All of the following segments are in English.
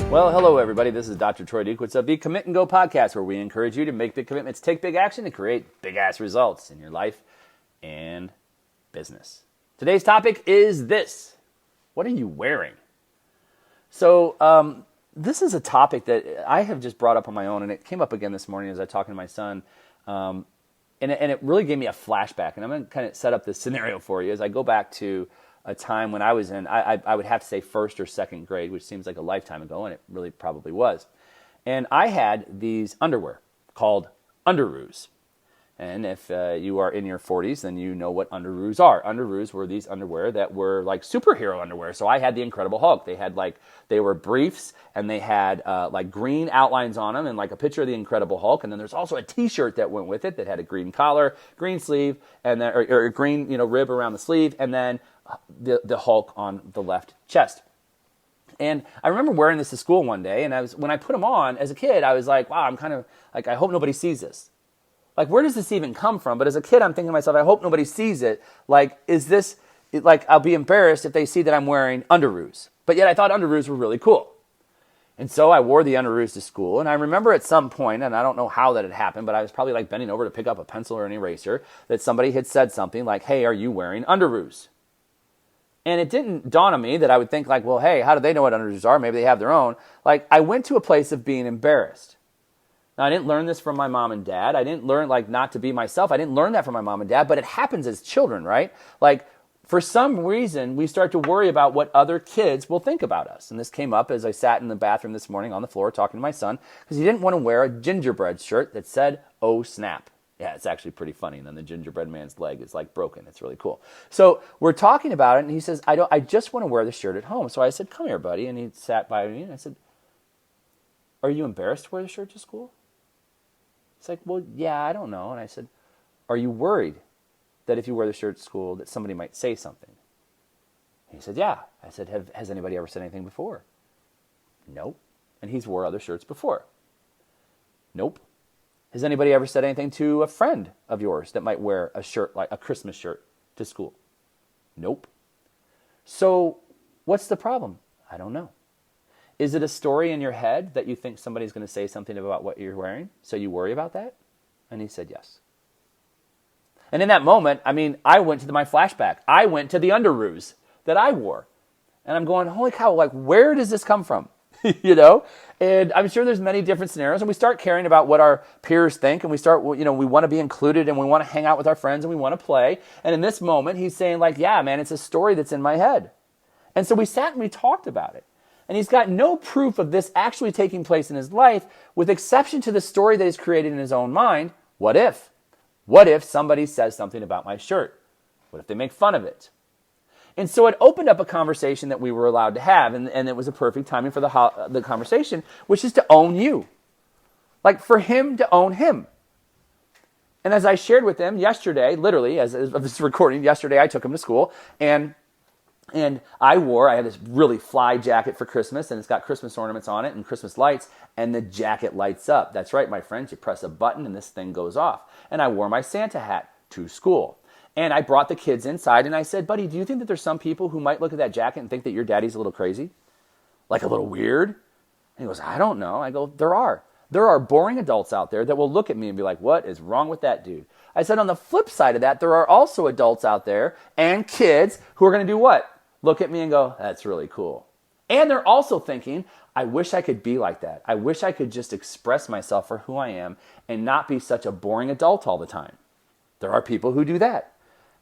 Well, hello, everybody. This is Dr. Troy Dukowitz of the Commit and Go podcast, where we encourage you to make big commitments, take big action, and create big-ass results in your life and business. Today's topic is this. What are you wearing? So this is a topic that I have just brought up on my own, and it came up again this morning as I was talking to my son. And it really gave me a flashback. And I'm going to kind of set up this scenario for you as I go back to a time when I was in, I would have to say first or second grade, which seems like a lifetime ago, and it really probably was. And I had these underwear called Underoos. And if you are in your 40s, then you know what Underoos are. Underoos were these underwear that were like superhero underwear. So I had the Incredible Hulk. They were briefs, and they had like green outlines on them and like a picture of the Incredible Hulk. And then there's also a T-shirt that went with it that had a green collar, green sleeve, and then, or a green rib around the sleeve, and then the Hulk on the left chest. And I remember wearing this to school one day, and when I put them on as a kid, I was like, wow, I'm kind of like, I hope nobody sees this. Like, where does this even come from? But as a kid, I'm thinking to myself, I hope nobody sees it. Like, I'll be embarrassed if they see that I'm wearing Underoos. But yet I thought Underoos were really cool. And so I wore the Underoos to school. And I remember at some point, and I don't know how that had happened, but I was probably like bending over to pick up a pencil or an eraser, that somebody had said something like, hey, are you wearing Underoos? And it didn't dawn on me that I would think like, well, hey, how do they know what Underoos are? Maybe they have their own. Like, I went to a place of being embarrassed. Now, I didn't learn this from my mom and dad. I didn't learn like not to be myself. I didn't learn that from my mom and dad, but it happens as children, right? Like, for some reason, we start to worry about what other kids will think about us. And this came up as I sat in the bathroom this morning on the floor talking to my son, because he didn't want to wear a gingerbread shirt that said, oh, snap. Yeah, it's actually pretty funny. And then the gingerbread man's leg is like broken. It's really cool. So we're talking about it, and he says, I just want to wear the shirt at home. So I said, come here, buddy. And he sat by me, and I said, are you embarrassed to wear the shirt to school? It's like, well, yeah, I don't know. And I said, are you worried that if you wear the shirt at school that somebody might say something? And he said, yeah. I said, has anybody ever said anything before? Nope. And he's wore other shirts before. Nope. Has anybody ever said anything to a friend of yours that might wear a shirt, like a Christmas shirt, to school? Nope. So what's the problem? I don't know. Is it a story in your head that you think somebody's going to say something about what you're wearing, so you worry about that? And he said yes. And in that moment, I went to my flashback. I went to the Underoos that I wore. And I'm going, holy cow, like, where does this come from? And I'm sure there's many different scenarios, and we start caring about what our peers think, and we start, we want to be included, and we want to hang out with our friends, and we want to play. And in this moment, he's saying like, yeah, man, it's a story that's in my head. And so we sat and we talked about it. And he's got no proof of this actually taking place in his life, with exception to the story that he's created in his own mind. What if? What if somebody says something about my shirt? What if they make fun of it? And so it opened up a conversation that we were allowed to have, and it was a perfect timing for the conversation, which is to own you. Like, for him to own him. And as I shared with him yesterday, literally, as of this recording, yesterday I took him to school, and I had this really fly jacket for Christmas, and it's got Christmas ornaments on it and Christmas lights, and the jacket lights up. That's right, my friends. You press a button, and this thing goes off. And I wore my Santa hat to school. And I brought the kids inside, and I said, buddy, do you think that there's some people who might look at that jacket and think that your daddy's a little crazy? Like a little weird? And he goes, I don't know. I go, there are. There are boring adults out there that will look at me and be like, what is wrong with that dude? I said, on the flip side of that, there are also adults out there and kids who are going to do what? Look at me and go, that's really cool. And they're also thinking, I wish I could be like that. I wish I could just express myself for who I am and not be such a boring adult all the time. There are people who do that.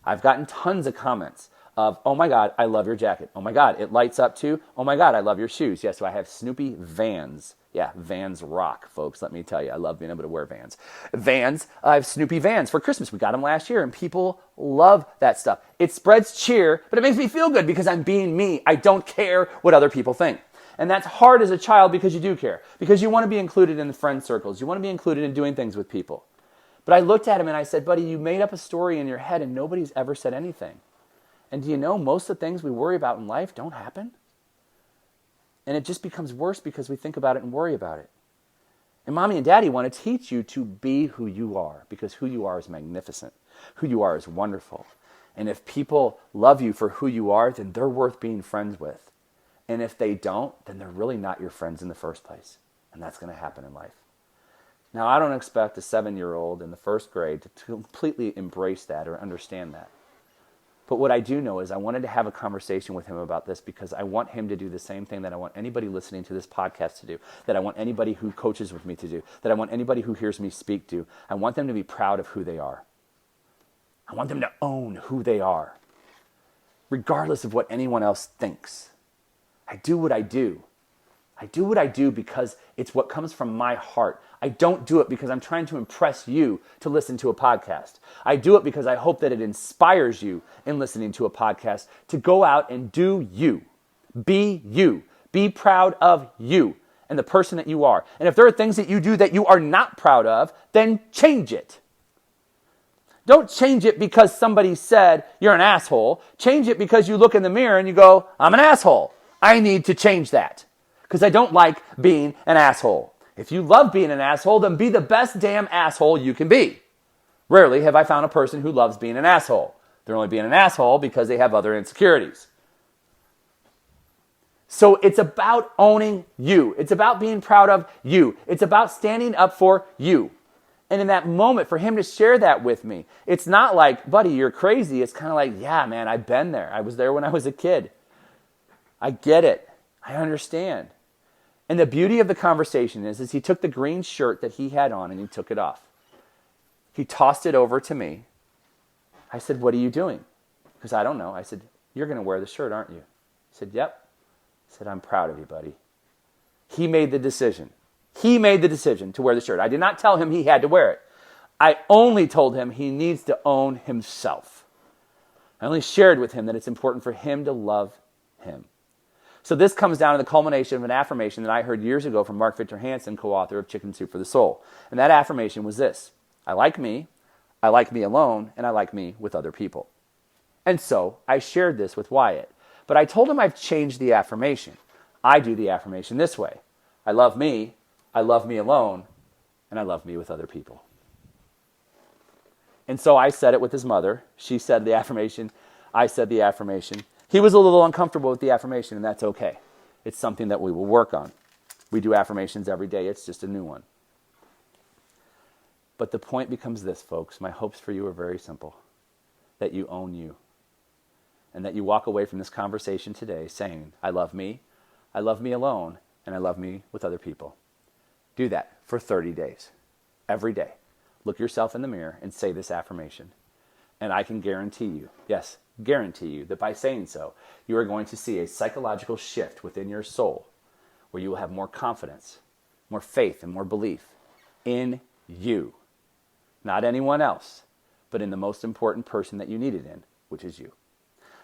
I've gotten tons of comments of, oh my God, I love your jacket. Oh my God, it lights up too. Oh my God, I love your shoes. Yes, so I have Snoopy Vans. Yeah, Vans rock, folks. Let me tell you, I love being able to wear Vans. Vans, I have Snoopy Vans for Christmas. We got them last year, and people love that stuff. It spreads cheer, but it makes me feel good because I'm being me. I don't care what other people think. And that's hard as a child because you do care, because you want to be included in the friend circles. You want to be included in doing things with people. But I looked at him and I said, buddy, you made up a story in your head and nobody's ever said anything. And do you know most of the things we worry about in life don't happen? And it just becomes worse because we think about it and worry about it. And mommy and daddy want to teach you to be who you are, because who you are is magnificent. Who you are is wonderful. And if people love you for who you are, then they're worth being friends with. And if they don't, then they're really not your friends in the first place. And that's going to happen in life. Now, I don't expect a 7-year-old in the first grade to completely embrace that or understand that. But what I do know is I wanted to have a conversation with him about this because I want him to do the same thing that I want anybody listening to this podcast to do, that I want anybody who coaches with me to do, that I want anybody who hears me speak to. I want them to be proud of who they are. I want them to own who they are, regardless of what anyone else thinks. I do what I do. I do what I do because it's what comes from my heart. I don't do it because I'm trying to impress you to listen to a podcast. I do it because I hope that it inspires you in listening to a podcast to go out and do you. Be you. Be proud of you and the person that you are. And if there are things that you do that you are not proud of, then change it. Don't change it because somebody said you're an asshole. Change it because you look in the mirror and you go, I'm an asshole. I need to change that. Because I don't like being an asshole. If you love being an asshole, then be the best damn asshole you can be. Rarely have I found a person who loves being an asshole. They're only being an asshole because they have other insecurities. So it's about owning you. It's about being proud of you. It's about standing up for you. And in that moment, for him to share that with me, it's not like, buddy, you're crazy. It's kind of like, yeah, man, I've been there. I was there when I was a kid. I get it. I understand. And the beauty of the conversation is he took the green shirt that he had on and he took it off. He tossed it over to me. I said, what are you doing? Because I don't know. I said, you're going to wear the shirt, aren't you? He said, yep. I said, I'm proud of you, buddy. He made the decision. He made the decision to wear the shirt. I did not tell him he had to wear it. I only told him he needs to own himself. I only shared with him that it's important for him to love him. So this comes down to the culmination of an affirmation that I heard years ago from Mark Victor Hansen, co-author of Chicken Soup for the Soul. And that affirmation was this: I like me alone, and I like me with other people. And so I shared this with Wyatt. But I told him I've changed the affirmation. I do the affirmation this way: I love me alone, and I love me with other people. And so I said it with his mother. She said the affirmation. I said the affirmation. He was a little uncomfortable with the affirmation, and that's okay. It's something that we will work on. We do affirmations every day. It's just a new one. But the point becomes this, folks. My hopes for you are very simple: that you own you, and that you walk away from this conversation today saying, I love me alone, and I love me with other people. Do that for 30 days, every day. Look yourself in the mirror and say this affirmation. And I can guarantee you, yes, guarantee you, that by saying so, you are going to see a psychological shift within your soul where you will have more confidence, more faith, and more belief in you. Not anyone else, but in the most important person that you need it in, which is you.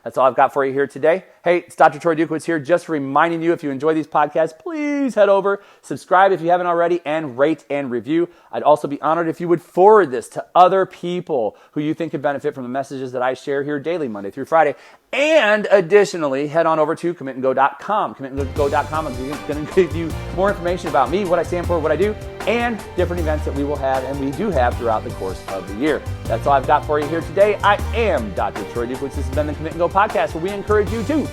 That's all I've got for you here today. Hey, it's Dr. Troy Dukowitz here, just reminding you, if you enjoy these podcasts, please head over, subscribe if you haven't already, and rate and review. I'd also be honored if you would forward this to other people who you think could benefit from the messages that I share here daily, Monday through Friday. And additionally, head on over to commitandgo.com. Commitandgo.com is going to give you more information about me, what I stand for, what I do, and different events that we will have and we do have throughout the course of the year. That's all I've got for you here today. I am Dr. Troy Dukowitz. This has been the Commit and Go podcast, where we encourage you to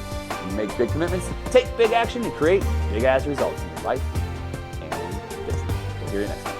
make big commitments, take big action, and create big-ass results in your life and business. We'll hear you next time.